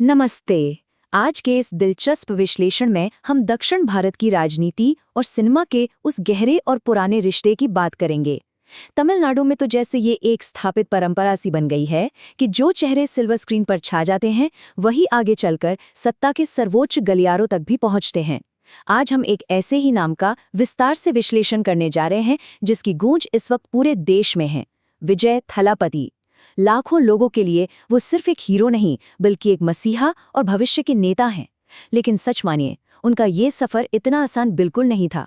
नमस्ते। आज के इस दिलचस्प विश्लेषण में हम दक्षिण भारत की राजनीति और सिनेमा के उस गहरे और पुराने रिश्ते की बात करेंगे। तमिलनाडु में तो जैसे ये एक स्थापित परंपरा सी बन गई है कि जो चेहरे सिल्वर स्क्रीन पर छा जाते हैं वही आगे चलकर सत्ता के सर्वोच्च गलियारों तक भी पहुंचते हैं। आज हम एक ऐसे ही नाम का विस्तार से विश्लेषण करने जा रहे हैं जिसकी गूंज इस वक्त पूरे देश में है। विजय थलापति। लाखों लोगों के लिए वो सिर्फ एक हीरो नहीं बल्कि एक मसीहा और भविष्य के नेता हैं। लेकिन सच मानिए, उनका ये सफर इतना आसान बिल्कुल नहीं था।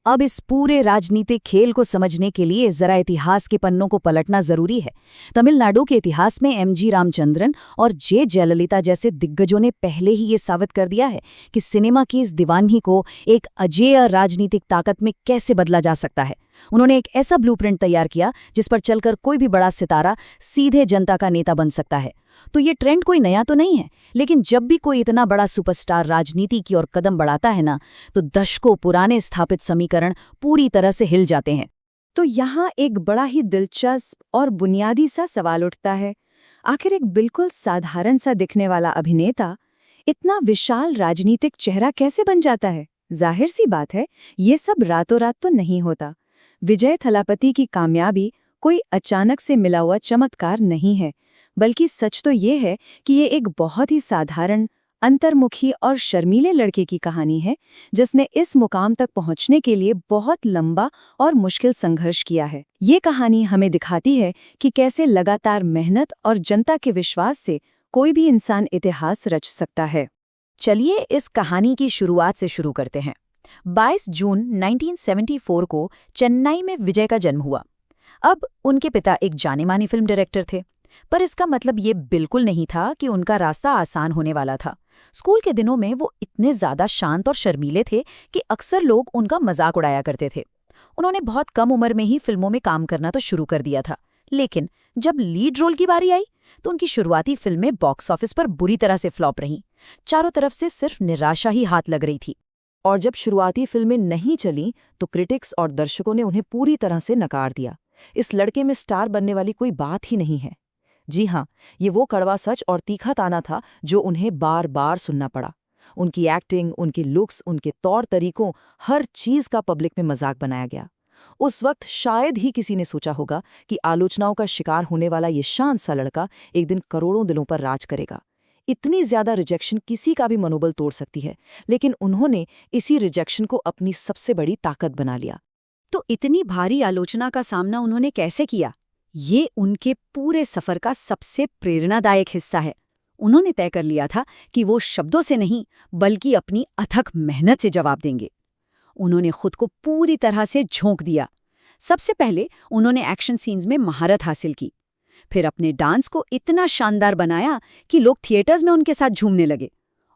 अब इस पूरे राजनीतिक खेल को समझने के लिए जरा इतिहास के पन्नों को पलटना जरूरी है। तमिलनाडु के इतिहास में एमजी रामचंद्रन और जे जयललिता जैसे दिग्गजों ने पहले ही ये साबित कर दिया है कि सिनेमा की इस दीवानगी को एक अजेय राजनीतिक ताकत में कैसे बदला जा सकता है। उन्होंने एक ऐसा ब्लूप्रिंट तैयार किया जिस पर चलकर कोई भी बड़ा सितारा सीधे जनता का नेता बन सकता है। तो ये ट्रेंड कोई नया तो नहीं है, लेकिन जब भी कोई इतना बड़ा सुपरस्टार राजनीति की ओर कदम बढ़ाता है ना, तो दशकों पुराने स्थापित समीकरण पूरी तरह से हिल जाते हैं। तो यहाँ एक बड़ा ही दिलचस्प और बुनियादी सा सवाल उठता है, आखिर एक बिल्कुल साधारण सा दिखने वाला अभिनेता इतना विशाल राजनीतिक चेहरा कैसे बन जाता है? जाहिर सी बात है, ये सब रातों रात तो नहीं होता। विजय थलापति की कामयाबी कोई अचानक से मिला हुआ चमत्कार नहीं है, बल्कि सच तो ये है कि ये एक बहुत ही साधारण, अंतर्मुखी और शर्मीले लड़के की कहानी है जिसने इस मुकाम तक पहुंचने के लिए बहुत लंबा और मुश्किल संघर्ष किया है। ये कहानी हमें दिखाती है कि कैसे लगातार मेहनत और जनता के विश्वास से कोई भी इंसान इतिहास रच सकता है। चलिए इस कहानी की शुरुआत से शुरू करते हैं। 22 जून 1974 को चेन्नई में विजय का जन्म हुआ। अब उनके पिता एक जाने-माने फिल्म डायरेक्टर थे, पर इसका मतलब ये बिल्कुल नहीं था कि उनका रास्ता आसान होने वाला था। स्कूल के दिनों में वो इतने ज्यादा शांत और शर्मीले थे कि अक्सर लोग उनका मजाक उड़ाया करते थे। उन्होंने बहुत कम उम्र में ही फिल्मों में काम करना तो शुरू कर दिया था, लेकिन जब लीड रोल की बारी आई तो उनकी शुरुआती फिल्में बॉक्स ऑफिस पर बुरी तरह से फ्लॉप रहीं। चारों तरफ से सिर्फ निराशा ही हाथ लग रही थी। और जब शुरुआती फिल्में नहीं चलीं तो क्रिटिक्स और दर्शकों ने उन्हें पूरी तरह से नकार दिया। इस लड़के में स्टार बनने वाली कोई बात ही नहीं है। जी हाँ, ये वो कड़वा सच और तीखा ताना था जो उन्हें बार बार सुनना पड़ा। उनकी एक्टिंग, उनके लुक्स, उनके तौर तरीकों, हर चीज़ का पब्लिक में मजाक बनाया गया। उस वक्त शायद ही किसी ने सोचा होगा कि आलोचनाओं का शिकार होने वाला ये शांत सा लड़का एक दिन करोड़ों दिलों पर राज करेगा। इतनी ज्यादा रिजेक्शन किसी का भी मनोबल तोड़ सकती है, लेकिन उन्होंने इसी रिजेक्शन को अपनी सबसे बड़ी ताकत बना लिया। तो इतनी भारी आलोचना का सामना उन्होंने कैसे किया? ये उनके पूरे सफर का सबसे प्रेरणादायक हिस्सा है। उन्होंने तय कर लिया था कि वो शब्दों से नहीं बल्कि अपनी अथक मेहनत से जवाब देंगे। उन्होंने खुद को पूरी तरह से झोंक दिया। सबसे पहले उन्होंने एक्शन सीन्स में महारत हासिल की। फिर अपने डांस को इतना शानदार बनाया कि लोग थिएटर्स में उनके साथ झूमने लगे,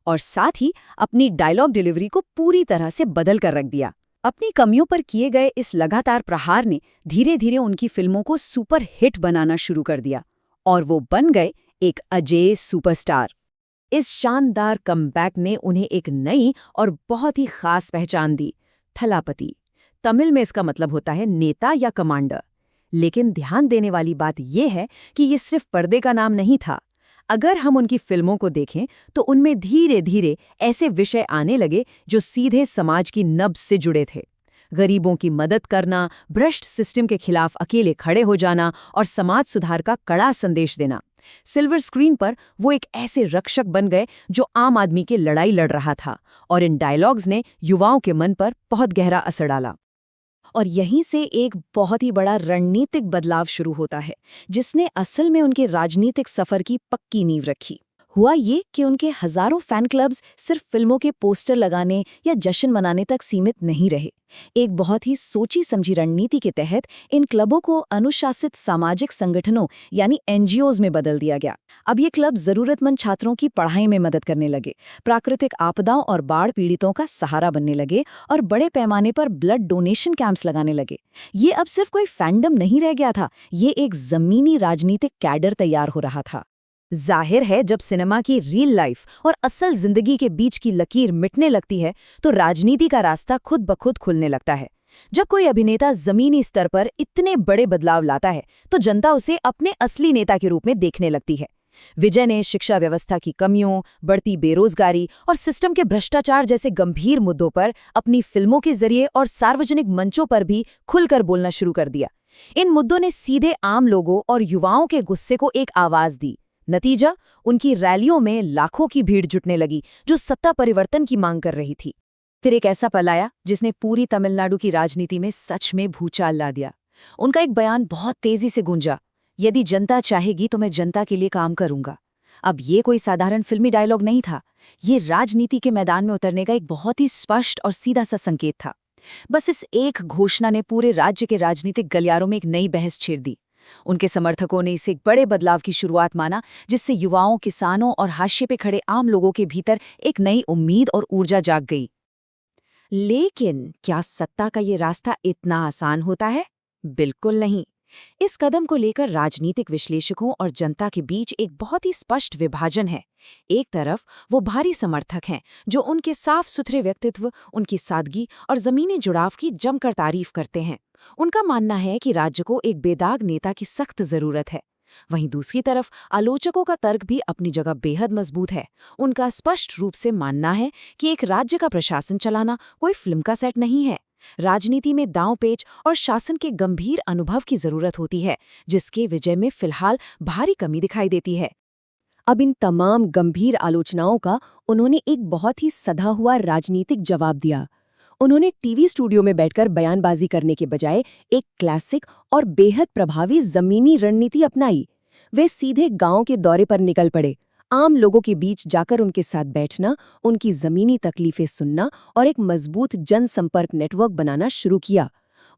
और साथ ही अपनी डायलॉग डिलीवरी को पूरी तरह से बदल कर रख दिया। अपनी कमियों पर किए गए इस लगातार प्रहार ने धीरे धीरे उनकी फिल्मों को सुपर हिट बनाना शुरू कर दिया, और वो बन गए एक अजेय सुपरस्टार। इस शानदार कमबैक ने उन्हें एक नई और बहुत ही खास पहचान दी, थलापति। तमिल में इसका मतलब होता है नेता या कमांडर। लेकिन ध्यान देने वाली बात यह है कि ये सिर्फ पर्दे का नाम नहीं था। अगर हम उनकी फिल्मों को देखें तो उनमें धीरे धीरे ऐसे विषय आने लगे जो सीधे समाज की नब्ज से जुड़े थे। गरीबों की मदद करना, भ्रष्ट सिस्टम के खिलाफ अकेले खड़े हो जाना और समाज सुधार का कड़ा संदेश देना। सिल्वर स्क्रीन पर वो एक ऐसे रक्षक बन गए जो आम आदमी की लड़ाई लड़ रहा था, और इन डायलॉग्स ने युवाओं के मन पर बहुत गहरा असर डाला। और यहीं से एक बहुत ही बड़ा रणनीतिक बदलाव शुरू होता है, जिसने असल में उनके राजनीतिक सफर की पक्की नींव रखी। हुआ ये कि उनके हजारों फैन क्लब्स सिर्फ फिल्मों के पोस्टर लगाने या जश्न मनाने तक सीमित नहीं रहे। एक बहुत ही सोची समझी रणनीति के तहत इन क्लबों को अनुशासित सामाजिक संगठनों यानी एनजीओज में बदल दिया गया। अब ये क्लब जरूरतमंद छात्रों की पढ़ाई में मदद करने लगे, प्राकृतिक आपदाओं और बाढ़ पीड़ितों का सहारा बनने लगे, और बड़े पैमाने पर ब्लड डोनेशन कैंप्स लगाने लगे। ये अब सिर्फ कोई फैंडम नहीं रह गया था, ये एक जमीनी राजनीतिक कैडर तैयार हो रहा था। जाहिर है, जब सिनेमा की रियल लाइफ और असल जिंदगी के बीच की लकीर मिटने लगती है तो राजनीति का रास्ता खुद ब खुद खुलने लगता है। जब कोई अभिनेता जमीनी स्तर पर इतने बड़े बदलाव लाता है तो जनता उसे अपने असली नेता के रूप में देखने लगती है। विजय ने शिक्षा व्यवस्था की कमियों, बढ़ती बेरोजगारी और सिस्टम के भ्रष्टाचार जैसे गंभीर मुद्दों पर अपनी फिल्मों के जरिए और सार्वजनिक मंचों पर भी खुलकर बोलना शुरू कर दिया। इन मुद्दों ने सीधे आम लोगों और युवाओं के गुस्से को एक आवाज दी। नतीजा, उनकी रैलियों में लाखों की भीड़ जुटने लगी जो सत्ता परिवर्तन की मांग कर रही थी। फिर एक ऐसा पल आया जिसने पूरी तमिलनाडु की राजनीति में सच में भूचाल ला दिया। उनका एक बयान बहुत तेजी से गूंजा, यदि जनता चाहेगी तो मैं जनता के लिए काम करूंगा। अब ये कोई साधारण फिल्मी डायलॉग नहीं था, ये राजनीति के मैदान में उतरने का एक बहुत ही स्पष्ट और सीधा सा संकेत था। बस इस एक घोषणा ने पूरे राज्य के राजनीतिक गलियारों में एक नई बहस छेड़ दी। उनके समर्थकों ने इसे एक बड़े बदलाव की शुरुआत माना, जिससे युवाओं, किसानों और हाशिए पे खड़े आम लोगों के भीतर एक नई उम्मीद और ऊर्जा जाग गई। लेकिन क्या सत्ता का ये रास्ता इतना आसान होता है? बिल्कुल नहीं। इस कदम को लेकर राजनीतिक विश्लेषकों और जनता के बीच एक बहुत ही स्पष्ट विभाजन है। एक तरफ वो भारी समर्थक हैं जो उनके साफ सुथरे व्यक्तित्व, उनकी सादगी और जमीनी जुड़ाव की जमकर तारीफ करते हैं। उनका मानना है कि राज्य को एक बेदाग नेता की सख्त जरूरत है। वहीं दूसरी तरफ आलोचकों का तर्क भी अपनी जगह बेहद मजबूत है। उनका स्पष्ट रूप से मानना है कि एक राज्य का प्रशासन चलाना कोई फिल्म का सेट नहीं है। राजनीति में दांव-पेच और शासन के गंभीर अनुभव की जरूरत होती है, जिसके विजय में फिलहाल भारी कमी दिखाई देती है। अब इन तमाम गंभीर आलोचनाओं का उन्होंने एक बहुत ही सधा हुआ राजनीतिक जवाब दिया। उन्होंने टीवी स्टूडियो में बैठकर बयानबाजी करने के बजाय एक क्लासिक और बेहद प्रभावी जमीनी रणनीति अपनाई। वे सीधे गांव के दौरे पर निकल पड़े, आम लोगों के बीच जाकर उनके साथ बैठना, उनकी जमीनी तकलीफें सुनना और एक मजबूत जनसंपर्क नेटवर्क बनाना शुरू किया।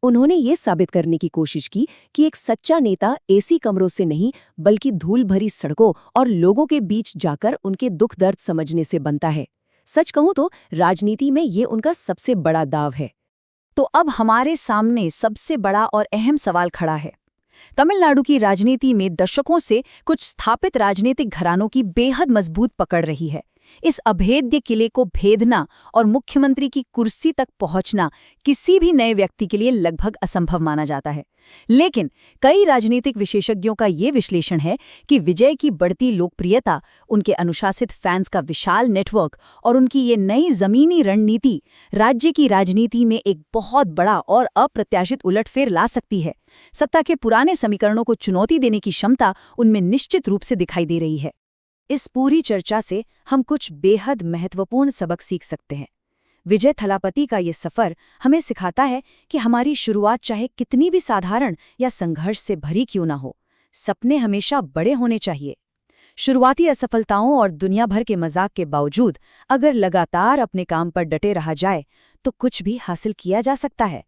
उन्होंने ये साबित करने की कोशिश की कि एक सच्चा नेता एसी कमरों से नहीं, बल्कि धूल भरी सड़कों और लोगों के बीच जाकर उनके दुख दर्द समझने से बनता है। सच कहूं तो राजनीति में ये उनका सबसे बड़ा दाव है। तो अब हमारे सामने सबसे बड़ा और अहम सवाल खड़ा है। तमिलनाडु की राजनीति में दशकों से कुछ स्थापित राजनीतिक घरानों की बेहद मजबूत पकड़ रही है। इस अभेद्य किले को भेदना और मुख्यमंत्री की कुर्सी तक पहुंचना किसी भी नए व्यक्ति के लिए लगभग असंभव माना जाता है। लेकिन कई राजनीतिक विशेषज्ञों का ये विश्लेषण है कि विजय की बढ़ती लोकप्रियता, उनके अनुशासित फैंस का विशाल नेटवर्क और उनकी ये नई जमीनी रणनीति राज्य की राजनीति में एक बहुत बड़ा और अप्रत्याशित उलटफेर ला सकती है। सत्ता के पुराने समीकरणों को चुनौती देने की क्षमता उनमें निश्चित रूप से दिखाई दे रही है। इस पूरी चर्चा से हम कुछ बेहद महत्वपूर्ण सबक सीख सकते हैं। विजय थलापति का ये सफ़र हमें सिखाता है कि हमारी शुरुआत चाहे कितनी भी साधारण या संघर्ष से भरी क्यों ना हो, सपने हमेशा बड़े होने चाहिए। शुरुआती असफलताओं और दुनिया भर के मजाक के बावजूद अगर लगातार अपने काम पर डटे रहा जाए तो कुछ भी हासिल किया जा सकता है।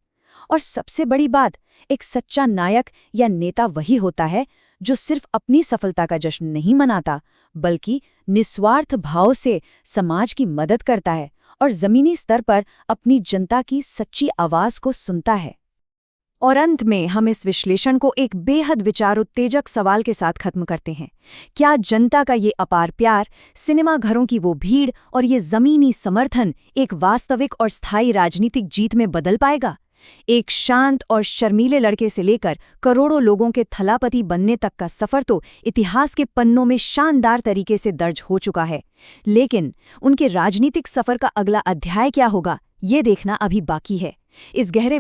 और सबसे बड़ी बात, एक सच्चा नायक या नेता वही होता है जो सिर्फ अपनी सफलता का जश्न नहीं मनाता, बल्कि निस्वार्थ भाव से समाज की मदद करता है और जमीनी स्तर पर अपनी जनता की सच्ची आवाज को सुनता है। और अंत में हम इस विश्लेषण को एक बेहद विचारोत्तेजक सवाल के साथ खत्म करते हैं। क्या जनता का ये अपार प्यार, सिनेमा घरों की वो भीड़ और ये जमीनी समर्थन एक वास्तविक और स्थायी राजनीतिक जीत में बदल पाएगा? एक शांत और शर्मीले लड़के से लेकर करोड़ों लोगों के थलापति बनने तक का सफर तो इतिहास के पन्नों में शानदार तरीके से दर्ज हो चुका है। लेकिन उनके राजनीतिक सफर का अगला अध्याय क्या होगा, ये देखना अभी बाकी है। इस गहरे